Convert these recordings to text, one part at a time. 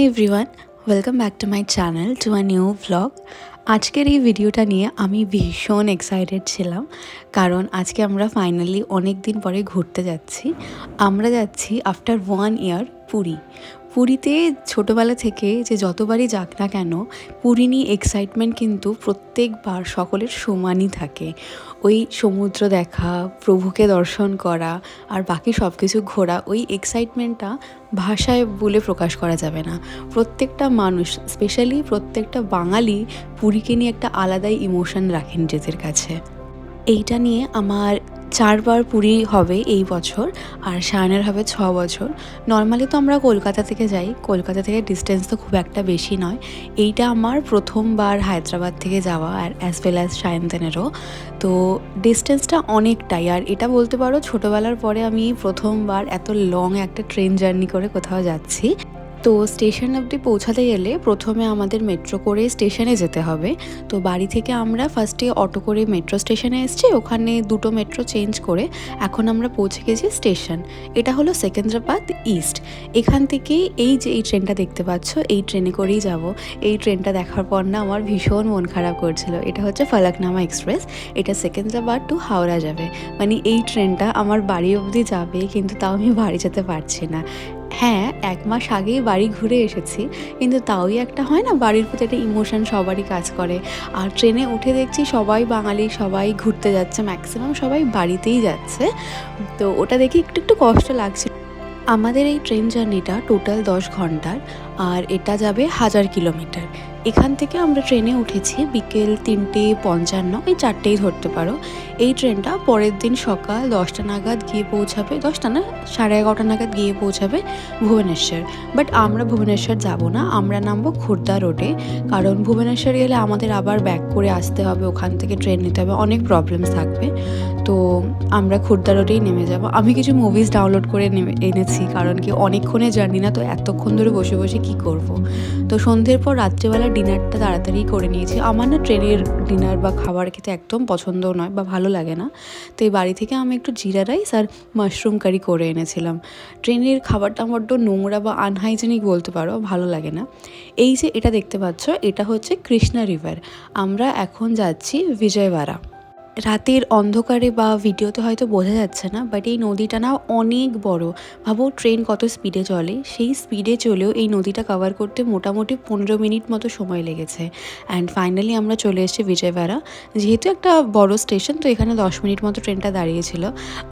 Everyone, welcome back to my channel to a new vlog. আজকের এই ভিডিওটা নিয়ে আমি ভীষণ এক্সাইটেড ছিলাম, কারণ আজকে আমরা ফাইনালি অনেক দিন পরে ঘুরতে যাচ্ছি। আমরা যাচ্ছি আফটার 1 ইয়ার পুরী। পুরীতে ছোটোবেলা থেকে যে যতবারই যাক না কেন, পুরী নিয়ে এক্সাইটমেন্ট কিন্তু প্রত্যেকবার সকলের সমানই থাকে। ওই সমুদ্র দেখা, প্রভুকে দর্শন করা আর বাকি সব কিছু ঘোরা, ওই এক্সাইটমেন্টটা ভাষায় বলে প্রকাশ করা যাবে না। প্রত্যেকটা মানুষ, স্পেশালি প্রত্যেকটা বাঙালি, পুরীকে নিয়ে একটা আলাদাই ইমোশন রাখেন নিজেদের কাছে। এইটা নিয়ে আমার 4বার পুরী হবে এই বছর, আর সায়নের হবে 6 বছর। নর্মালি তো আমরা কলকাতা থেকে যাই, কলকাতা থেকে ডিস্টেন্স তো খুব একটা বেশি নয়। এইটা আমার প্রথমবার হায়দ্রাবাদ থেকে যাওয়া, আর অ্যাজ ওয়েল অ্যাজ সায়ন্তনেরও। তো ডিস্টেন্সটা অনেকটাই, আর এটা বলতে পারো ছোটোবেলার পরে আমি প্রথমবার এত লং একটা ট্রেন জার্নি করে কোথাও যাচ্ছি। তো স্টেশন অবধি পৌঁছাতে গেলে প্রথমে আমাদের মেট্রো করে স্টেশনে যেতে হবে। তো বাড়ি থেকে আমরা ফার্স্টে অটো করে মেট্রো স্টেশনে এসেছি, ওখানে দুটো মেট্রো চেঞ্জ করে এখন আমরা পৌঁছে গেছি স্টেশন। এটা হলো সেকেন্দ্রাবাদ ইস্ট। এখান থেকে এই যে এই ট্রেনটা দেখতে পাচ্ছ, এই ট্রেনে করেই যাব। এই ট্রেনটা দেখার পর না আমার ভীষণ মন খারাপ করছিল। এটা হচ্ছে ফলকনামা এক্সপ্রেস। এটা সেকেন্দ্রাবাদ টু হাওড়া যাবে। মানে এই ট্রেনটা আমার বাড়ি অবধি যাবে, কিন্তু তাও আমি বাড়ি যেতে পারছি না। হ্যাঁ, 1 মাস আগেই বাড়ি ঘুরে এসেছি, কিন্তু তাওই একটা হয় না, বাড়ির প্রতি একটা ইমোশন সবারই কাজ করে। আর ট্রেনে উঠে দেখছি সবাই বাঙালি, সবাই ঘুরতে যাচ্ছে, ম্যাক্সিমাম সবাই বাড়িতেই যাচ্ছে। তো ওটা দেখে একটু একটু কষ্ট লাগছে। আমাদের এই ট্রেন জার্নিটা টোটাল 10 ঘন্টার, আর এটা যাবে 1000 কিলোমিটার। এখান থেকে আমরা ট্রেনে উঠেছি বিকেল 3:55, এই 4টেই ধরতে পারো। এই ট্রেনটা পরের দিন সকাল 10টা নাগাদ গিয়ে পৌঁছাবে, 10টা না 11:30 নাগাদ গিয়ে পৌঁছাবে ভুবনেশ্বর। বাট আমরা ভুবনেশ্বর যাব না, আমরা নামবো খুর্দা রোডে, কারণ ভুবনেশ্বর গেলে আমাদের আবার ব্যাক করে আসতে হবে, ওখান থেকে ট্রেন নিতে হবে, অনেক প্রবলেমস থাকবে। তো আমরা খুর্দা রোডেই নেমে যাব। আমি কিছু মুভিজ ডাউনলোড করে এনেছি, কারণ কি অনেকক্ষণে জার্নি না, তো এতক্ষণ ধরে বসে বসে কী করব। তো সন্ধ্যের পর রাত্রেবেলা ডিনারটা তাড়াতাড়ি করে নিয়েছি। আমার না ট্রেনের ডিনার বা খাবার খেতে একদম পছন্দও নয় বা ভালো লাগে না। তো এই বাড়ি থেকে আমি একটু জিরা রাইস আর মাশরুম কারি করে এনেছিলাম। ট্রেনের খাবারটা বড্ড নোংরা বা আনহাইজেনিক বলতে পারো, ভালো লাগে না। এই যে এটা দেখতে পাচ্ছ, এটা হচ্ছে কৃষ্ণা রিভার। আমরা এখন যাচ্ছি বিজয়ওয়াড়া। রাতের অন্ধকারে বা ভিডিওতে হয়তো বোঝা যাচ্ছে না, বাট এই নদীটা না অনেক বড়। ভাবো ট্রেন কত স্পিডে চলে, সেই স্পিডে চলেও এই নদীটা কভার করতে মোটামুটি 15 মিনিট মতো সময় লেগেছে। অ্যান্ড ফাইনালি আমরা চলে এসেছি বিজয়ওয়াড়া। যেহেতু একটা বড় স্টেশন, তো এখানে 10 মিনিট মতো ট্রেনটা দাঁড়িয়েছিল।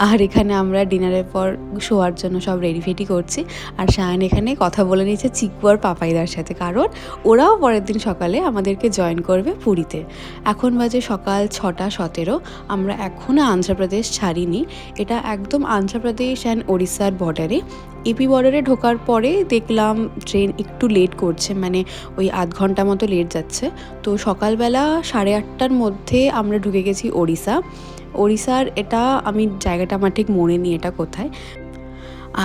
আর এখানে আমরা ডিনারের পর শোয়ার জন্য সব রেডি ফেডি করছি। আর সায়ন এখানে কথা বলে নিয়েছে চিকু আর পাপাইদার সাথে, কারণ ওরাও পরের দিন সকালে আমাদেরকে জয়েন করবে পুরীতে। এখন বাজে সকাল 6:17। আমরা এখনও আন্ধ্রপ্রদেশ ছাড়িনি। এটা একদম আন্ধ্রপ্রদেশ অ্যান্ড ওড়িশার বর্ডারে। এপি বর্ডারে ঢোকার পরে দেখলাম ট্রেন একটু লেট করছে, মানে ওই আধ ঘন্টা মতো লেট যাচ্ছে। তো সকালবেলা 8:30টার মধ্যে আমরা ঢুকে গেছি ওড়িশার এটা আমি জায়গাটা আমার ঠিক মনে নেই এটা কোথায়।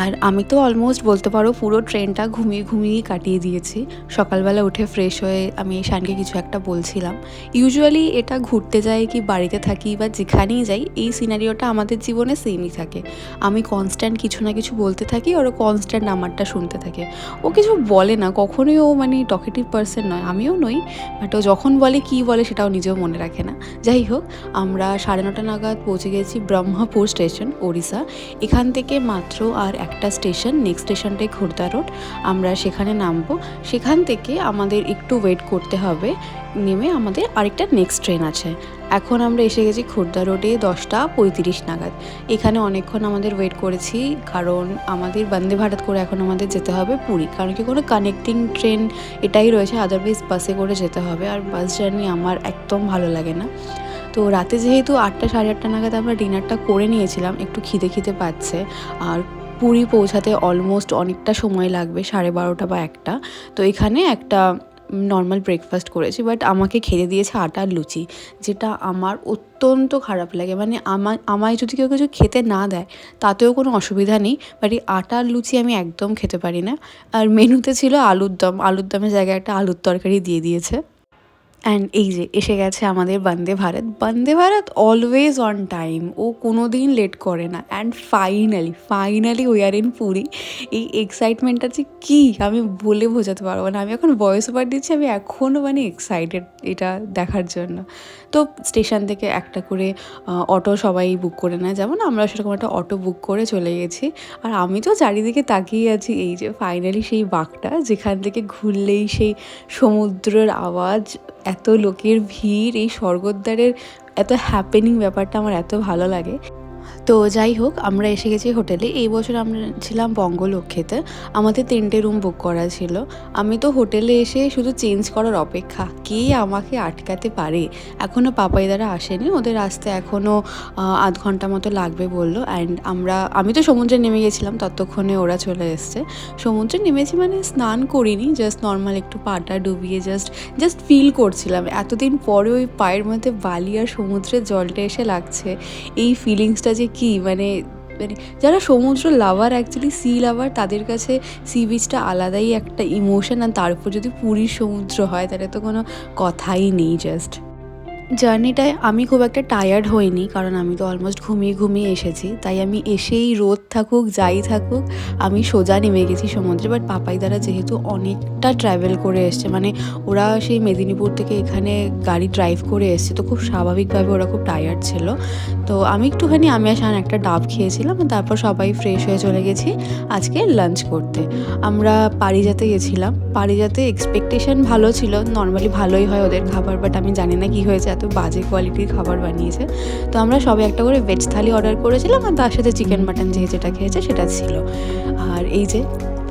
আর আমি তো অলমোস্ট বলতে পারো পুরো ট্রেনটা ঘুমিয়ে ঘুমিয়েই কাটিয়ে দিয়েছি। সকালবেলা উঠে ফ্রেশ হয়ে আমি শানকে কিছু একটা বলছিলাম। ইউজুয়ালি এটা ঘুরতে যাই কি বাড়িতে থাকি বা যেখানেই যাই, এই সিনারিওটা আমাদের জীবনে সেমই থাকে। আমি কনস্ট্যান্ট কিছু না কিছু বলতে থাকি, ওরা কনস্ট্যান্ট আমারটা শুনতে থাকে। ও কিছু বলে না কখনোই, ও মানে টকেটিভ পার্সন নয়, আমিও নই। বাট ও যখন বলে কী বলে সেটাও নিজেও মনে রাখে না। যাই হোক, আমরা 9:30 নাগাদ পৌঁছে গেছি ব্রহ্মপুর স্টেশন, ওড়িশা। এখান থেকে মাত্র আর একটা স্টেশন, নেক্সট স্টেশনটাই খুর্দা রোড। আমরা সেখানে নামবো। সেখান থেকে আমাদের একটু ওয়েট করতে হবে, নেমে আমাদের আরেকটা নেক্সট ট্রেন আছে। এখন আমরা এসে গেছি খুর্দা রোডে 10:35 নাগাদ। এখানে অনেকক্ষণ আমাদের ওয়েট করেছি, কারণ আমাদের বন্দে ভারত করে এখন আমাদের যেতে হবে পুরী, কারণ কি কোনো কানেক্টিং ট্রেন এটাই রয়েছে, আদারওয়াইজ বাসে করে যেতে হবে। আর বাস জার্নি আমার একদম ভালো লাগে না। তো রাতে যেহেতু 8টা 8:30 নাগাদ আমরা ডিনারটা করে নিয়েছিলাম, একটু খিদে পাচ্ছে। আর পুরী পৌঁছাতে অলমোস্ট অনেকটা সময় লাগবে, 12:30 বা 1টা। তো এখানে একটা নর্মাল ব্রেকফাস্ট করেছি, বাট আমাকে খেতে দিয়েছে আটার লুচি, যেটা আমার অত্যন্ত খারাপ লাগে। মানে আমায় যদি কেউ কিছু খেতে না দেয় তাতেও কোনো অসুবিধা নেই, বাট এই আটার লুচি আমি একদম খেতে পারি না। আর মেনুতে ছিল আলুর দমের জায়গায় একটা আলুর তরকারি দিয়ে দিয়েছে। অ্যান্ড এই যে এসে গেছে আমাদের Vande Bharat. Vande Bharat always on time, ও কোনো দিন লেট করে না। And finally we are in Puri. এই এক্সাইটমেন্টটা যে কী আমি বলে বোঝাতে পারবো না। আমি এখন ভয়েস ওভার দিচ্ছি, আমি এখনও মানে এক্সাইটেড এটা দেখার জন্য। তো স্টেশন থেকে একটা করে অটো সবাই বুক করে নেয়, যেমন আমরা সেরকম একটা অটো বুক করে চলে গেছি। আর আমি তো চারিদিকে তাকিয়ে আছি, এই যে ফাইনালি সেই বাঁকটা যেখান থেকে ঘুরলেই সেই সমুদ্রের আওয়াজ, এত লোকের ভিড়, এই স্বর্গদ্বারের এত হ্যাপেনিং ব্যাপারটা আমার এত ভালো লাগে। তো যাই হোক, আমরা এসে গেছি হোটেলে। এই বছর আমরা ছিলাম বঙ্গলক্ষ্মীতে। আমাদের 3টে রুম বুক করা ছিল। আমি তো হোটেলে এসে শুধু চেঞ্জ করার অপেক্ষা, কে আমাকে আটকাতে পারে। এখনও পাপাইদারা আসেনি, ওদের আসতে এখনও আধ ঘন্টা মতো লাগবে বললো। অ্যান্ড আমি তো সমুদ্রে নেমে গেছিলাম, ততক্ষণে ওরা চলে এসছে। সমুদ্রে নেমেছি মানে স্নান করিনি, জাস্ট নর্মাল একটু পাটা ডুবিয়ে জাস্ট ফিল করছিলাম। এতদিন পরে ওই পায়ের মধ্যে বালি আর সমুদ্রের জলটা এসে লাগছে, এই ফিলিংসটা যে কী মানে যারা সমুদ্র লাভার, অ্যাকচুয়ালি সি লাভার, তাদের কাছে সি বিচটা আলাদাই একটা ইমোশন। আর তার উপর যদি পুরীর সমুদ্র হয় তাহলে তো কোনো কথাই নেই। জাস্ট জার্নিটায় আমি খুব একটা টায়ার্ড হইনি, কারণ আমি তো অলমোস্ট ঘুমিয়ে এসেছি। তাই আমি এসেই রোদ থাকুক যাই থাকুক আমি সোজা নেমে গেছি সমুদ্রে। বাট পাপাইদারা যেহেতু অনেকটা ট্রাভেল করে এসছে, মানে ওরা সেই মেদিনীপুর থেকে এখানে গাড়ি ড্রাইভ করে এসছে, তো খুব স্বাভাবিকভাবে ওরা খুব টায়ার্ড ছিল। তো আমি একটুখানি আমি আর একটা ডাব খেয়েছিলাম, তারপর সবাই ফ্রেশ হয়ে চলে গেছি আজকে লাঞ্চ করতে। আমরা পারিজাতে গেছিলাম। পারিজাতে এক্সপেকটেশন ভালো ছিল, নর্মালি ভালোই হয় ওদের খাবার, বাট আমি জানি না কী হয়েছে, এত বাজে কোয়ালিটির খাবার বানিয়েছে। তো আমরা সবাই একটা করে ভেজ থালি অর্ডার করেছিলাম, আর তার সাথে চিকেন মাটন যে যেটা খেয়েছে সেটা ছিল। আর এই যে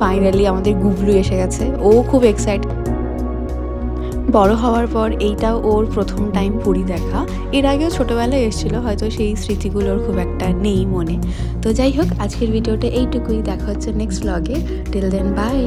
ফাইনালি আমাদের গুবলু এসে গেছে, ও খুব এক্সাইটেড। বড় হওয়ার পর এইটাও ওর প্রথম টাইম পুরী দেখা। এর আগেও ছোটোবেলায় এসেছিলো, হয়তো সেই স্মৃতিগুলোর খুব একটা নেই মনে। তো যাই হোক, আজকের ভিডিওটা এইটুকুই। দেখা হচ্ছে নেক্সট ব্লগে। Till then by.